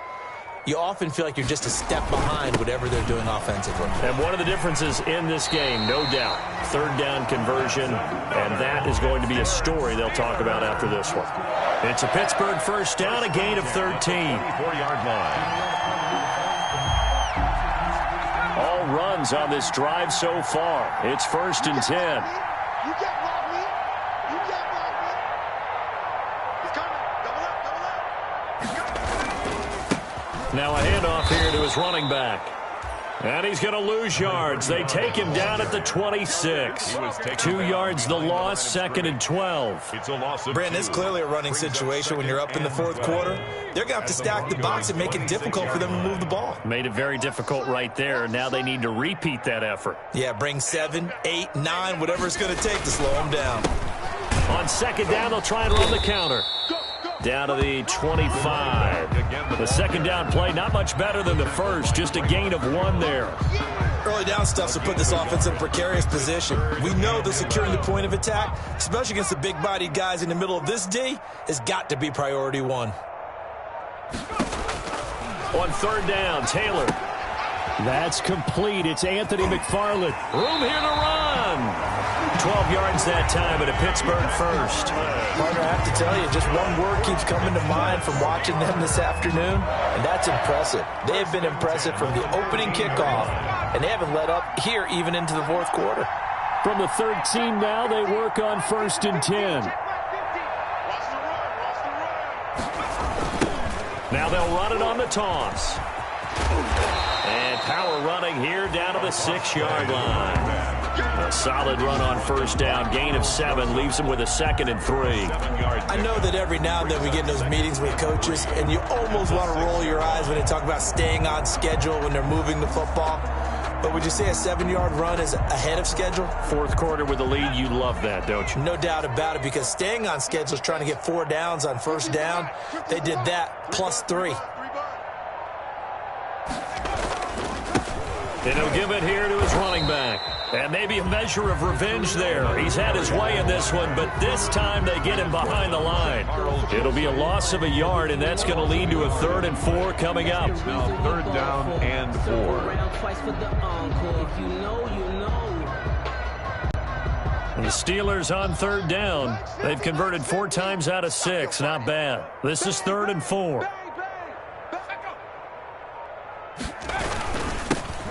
you often feel like you're just a step behind whatever they're doing offensively. And one of the differences in this game, no doubt, 3rd down conversion, and that is going to be a story they'll talk about after this one. It's a Pittsburgh first down, a gain of 13. 4-yard line. All runs on this drive so far. It's 1st and 10. You can't block me. You can't block me. He's coming. Double up. Now a handoff here to his running back. And he's going to lose yards. They take him down at the 26. 2 yards the loss, 2nd and 12. It's a loss of Brandon, it's clearly a running situation when you're up in the 4th quarter. They're going to have to stack the box and make it difficult for them to move the ball. Made it very difficult right there. Now they need to repeat that effort. Yeah, bring 7, 8, 9, whatever it's going to take to slow them down. On 2nd down, they'll try and run the counter. Down to the 25. The 2nd down play, not much better than the first. Just a gain of 1 there. Early down stuff to put this offense in a precarious position. We know that securing the point of attack, especially against the big-bodied guys in the middle of this D, has got to be priority 1. On 3rd down, Taylor. That's complete. It's Anthony McFarland. Room here to run. 12 yards that time at a Pittsburgh first. Partner, I have to tell you, just one word keeps coming to mind from watching them this afternoon, and that's impressive. They have been impressive from the opening kickoff, and they haven't let up here even into the 4th quarter. From the 13 now, they work on 1st and 10. Now they'll run it on the toss. And power running here down to the 6-yard line. A solid run on 1st down. Gain of 7 leaves them with a 2nd and 3. I know that every now and then we get in those meetings with coaches, and you almost want to roll your eyes when they talk about staying on schedule when they're moving the football. But would you say a 7-yard run is ahead of schedule? 4th quarter with the lead, you love that, don't you? No doubt about it, because staying on schedule is trying to get 4 downs on 1st down. They did that plus 3. And he'll give it here to his running back. And maybe a measure of revenge there. He's had his way in this one, but this time they get him behind the line. It'll be a loss of a yard, and that's going to lead to a 3rd and 4 coming up. Now 3rd down and 4. The Steelers on 3rd down. They've converted 4 times out of 6. Not bad. This is 3rd and 4.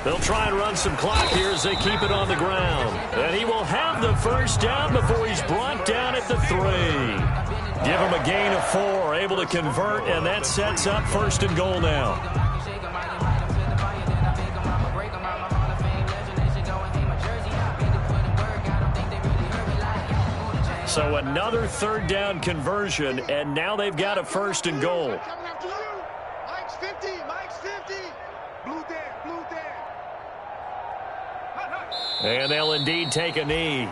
They'll try and run some clock here as they keep it on the ground. And he will have the 1st down before he's brought down at the 3. Give him a gain of 4, able to convert, and that sets up 1st and goal now. So another 3rd down conversion, and now they've got a 1st and goal. Mike's 50, Mike's 50. Blue Dan. And they'll indeed take a knee.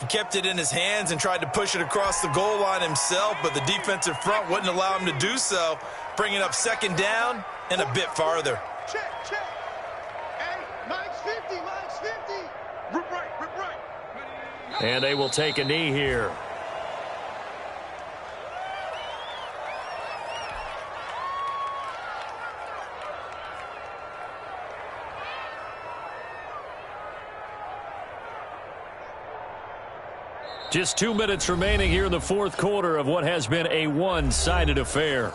He kept it in his hands and tried to push it across the goal line himself, but the defensive front wouldn't allow him to do so, bringing up 2nd down and a bit farther. Check. Hey, Mike's 50, Mike's 50. Rip right. And they will take a knee here. Just 2 minutes remaining here in the 4th quarter of what has been a one-sided affair.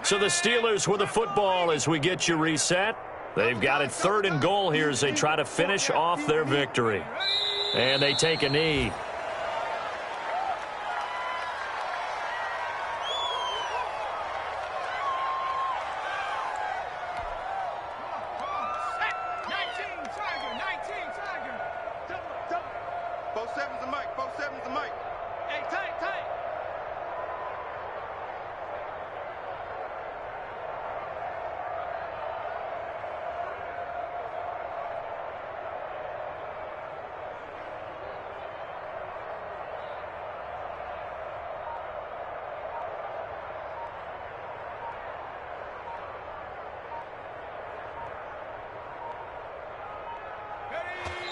So the Steelers with the football as we get you reset. They've got it 3rd and goal here as they try to finish off their victory. And they take a knee.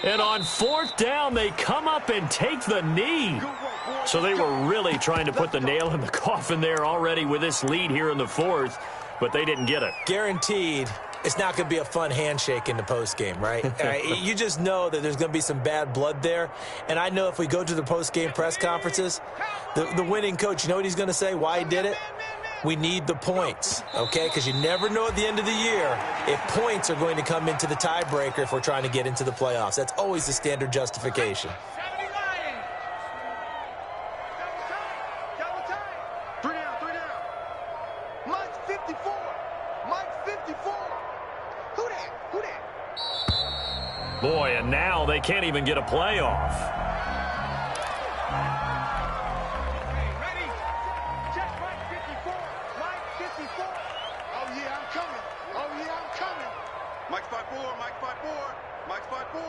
And on 4th down, they come up and take the knee. So they were really trying to put the nail in the coffin there already with this lead here in the 4th, but they didn't get it. Guaranteed it's not going to be a fun handshake in the postgame, right? You just know that there's going to be some bad blood there. And I know if we go to the postgame press conferences, the winning coach, you know what he's going to say, why he did it? We need the points, okay? Because you never know at the end of the year if points are going to come into the tiebreaker if we're trying to get into the playoffs. That's always the standard justification. Three down. Mike's 54. Mike's 54. Who that? Boy, and now they can't even get a playoff. Mike's 5'4", Mike's 5'4".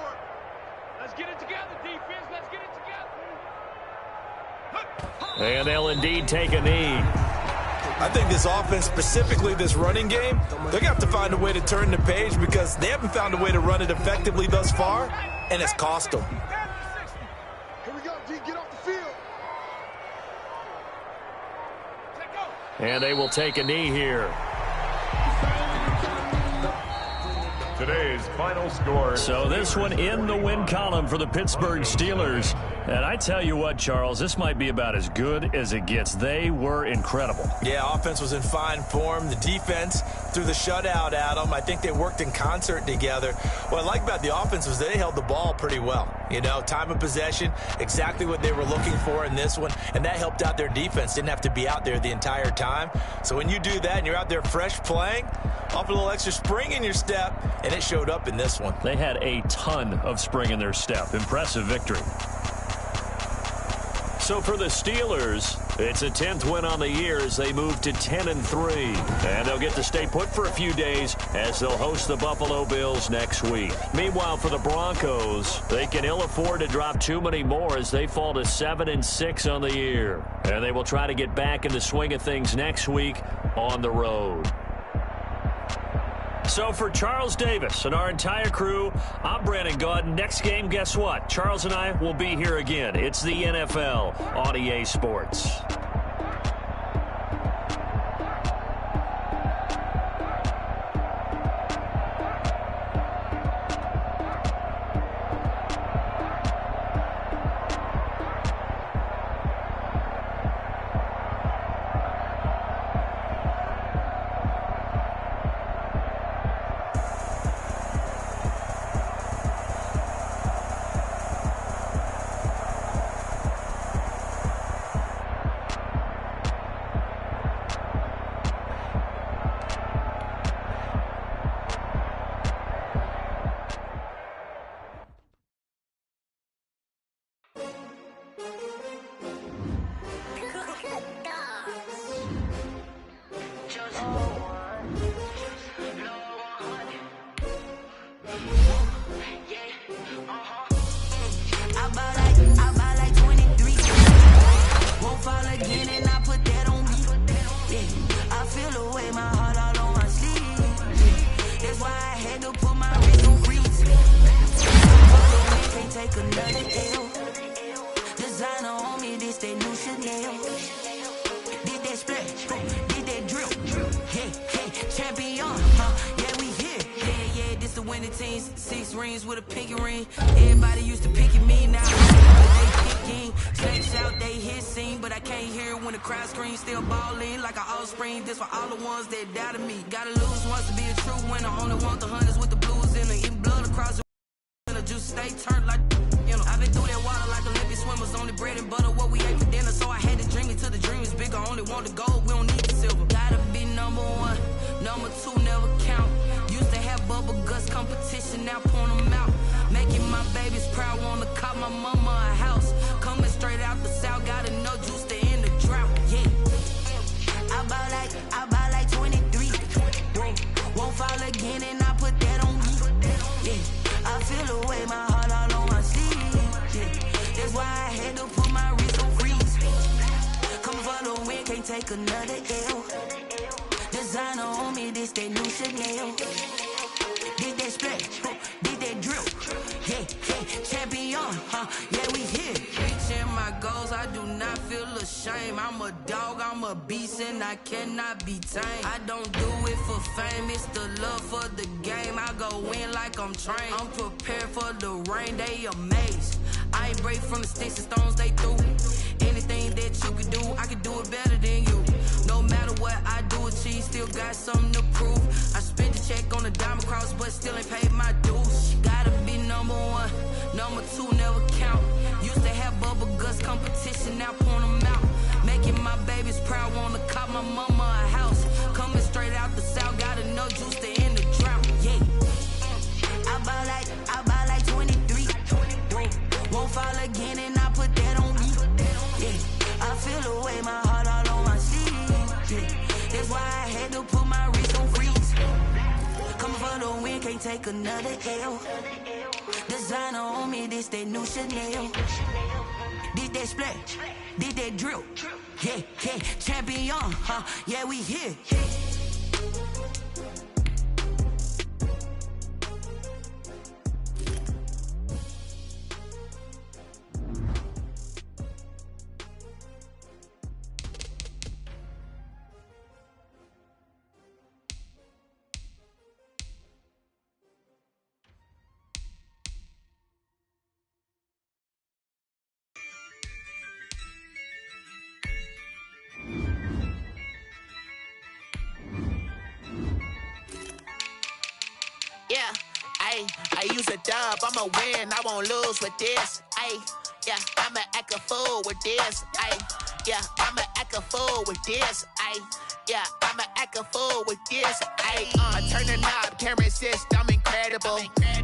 Let's get it together, defense. Let's get it together. And they'll indeed take a knee. I think this offense, specifically this running game, they're going to have to find a way to turn the page because they haven't found a way to run it effectively thus far, and it's cost them. Here we go, D. Get off the field. And they will take a knee here. Today's final score. So this one in the win column for the Pittsburgh Steelers. And I tell you what, Charles, this might be about as good as it gets. They were incredible. Yeah, offense was in fine form. The defense threw the shutout at them. I think they worked in concert together. What I like about the offense was they held the ball pretty well. You know, time of possession, exactly what they were looking for in this one. And that helped out their defense. Didn't have to be out there the entire time. So when you do that and you're out there fresh playing, off a little extra spring in your step, and it showed up in this one. They had a ton of spring in their step. Impressive victory. So for the Steelers, It's a 10th win on the year as they move to 10-3. And they'll get to stay put for a few days as they'll host the Buffalo Bills next week. Meanwhile, for the Broncos, they can ill afford to drop too many more as they fall to 7-6 on the year. And they will try to get back in the swing of things next week on the road. So for Charles Davis and our entire crew, I'm Brandon Gaudin. Next game, guess what? Charles and I will be here again. It's the NFL on EA Sports. I cannot be tamed. I don't do it for fame, it's the love for the game. I go in like I'm trained. I'm prepared for the rain, they amazed. I ain't break from the sticks and stones they threw. Anything that you can do, I can do it better than you. No matter what I do achieve, still got something to prove. I spent the check on the diamond cross, but still ain't paid my dues. Gotta be number one, number two never count. Used to have bubble guts competition, now point them out. Making my babies proud, wanna cop my mama a house. Coming straight out the south, gotta know juice to end the drought. Yeah, I buy like 23. Won't fall again, and I put that on me. Yeah, I feel the way, my heart all on my sleeve. Yeah, that's why I had to put my wrist on freeze. Coming for the win, can't take another L. Designer on me, this that new Chanel. Did that splash, did that drill. Yeah, yeah, champion, yeah, we here. Yeah, I use a dub, I'ma win, I won't lose with this. Yeah, I'ma act a fool with this. Yeah, I'ma act a fool with this. Yeah, I'ma act a fool with this. I turn the knob, camera assist, I'm incredible.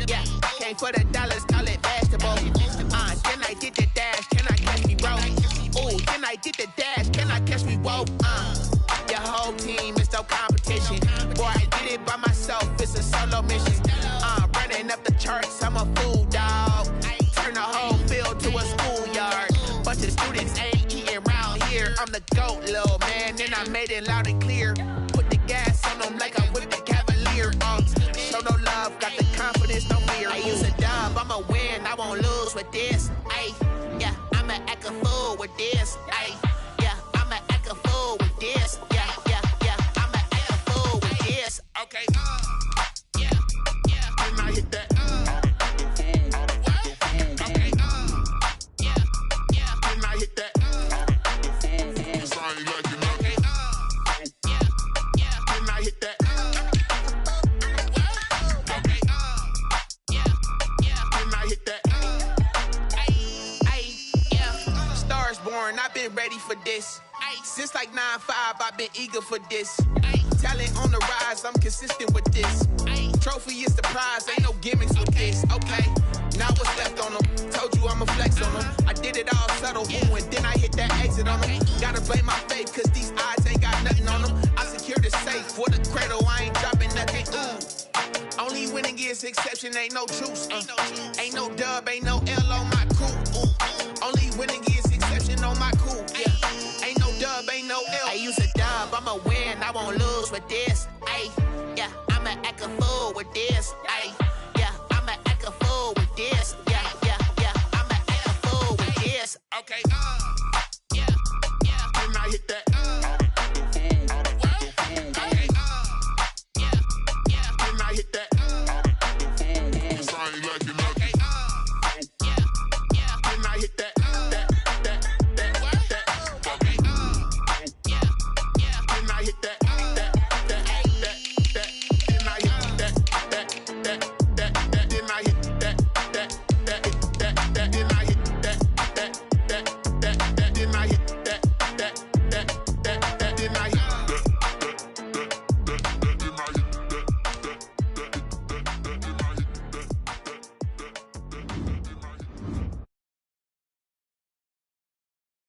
Yeah, came for the dollars, call it vegetable. Then I did the dash, can I catch me, bro? Ooh, then I did the dash, can whoa, your whole team is no competition. Boy, I did it by myself, it's a solo mission. Running up the charts, I'm a fool, dog. Turn the whole field to a schoolyard. Bunch of students ain't eating round here. I'm the GOAT, little man, and I made it loud and clear. Put the gas on them like I'm with the Cavalier. Show no love, got the confidence, no fear. I use a dub, I'ma win, I won't lose with this. Ay, yeah, I'ma act a fool with this. Ay, yeah, I'ma act a fool with this. Yeah, yeah, yeah, I'ma act a fool with this. Okay, yeah, yeah, and I hit that. Okay, yeah, yeah, and I hit that. I've been ready for this. Since like 9-5, I've been eager for this. Talent on the rise, I'm consistent with this. Trophy is the prize, ain't no gimmicks with this. Okay, now what's left on them? Told you I'ma flex on them. I did it all subtle, ooh, and then I hit that exit on them. Gotta blame my faith, cause these odds ain't got nothing on them. I secured the safe with a cradle, I ain't dropping nothing, ooh. Only winning is exception, ain't no truce. Ain't no dub, ain't no L on my crew. Only winning is exception on my crew. Yeah. Ain't no dub, ain't no L. I use a dub, I'ma win, I won't lose with this. Ay, yeah, I'ma act a fool with this. Ay, yeah, I'ma act a fool with this. Yeah, yeah, yeah, I'ma act a fool with this. Okay, yeah, yeah, and I hit that. Okay, yeah, yeah, and I hit that. 'Cause I ain't lacking nothing.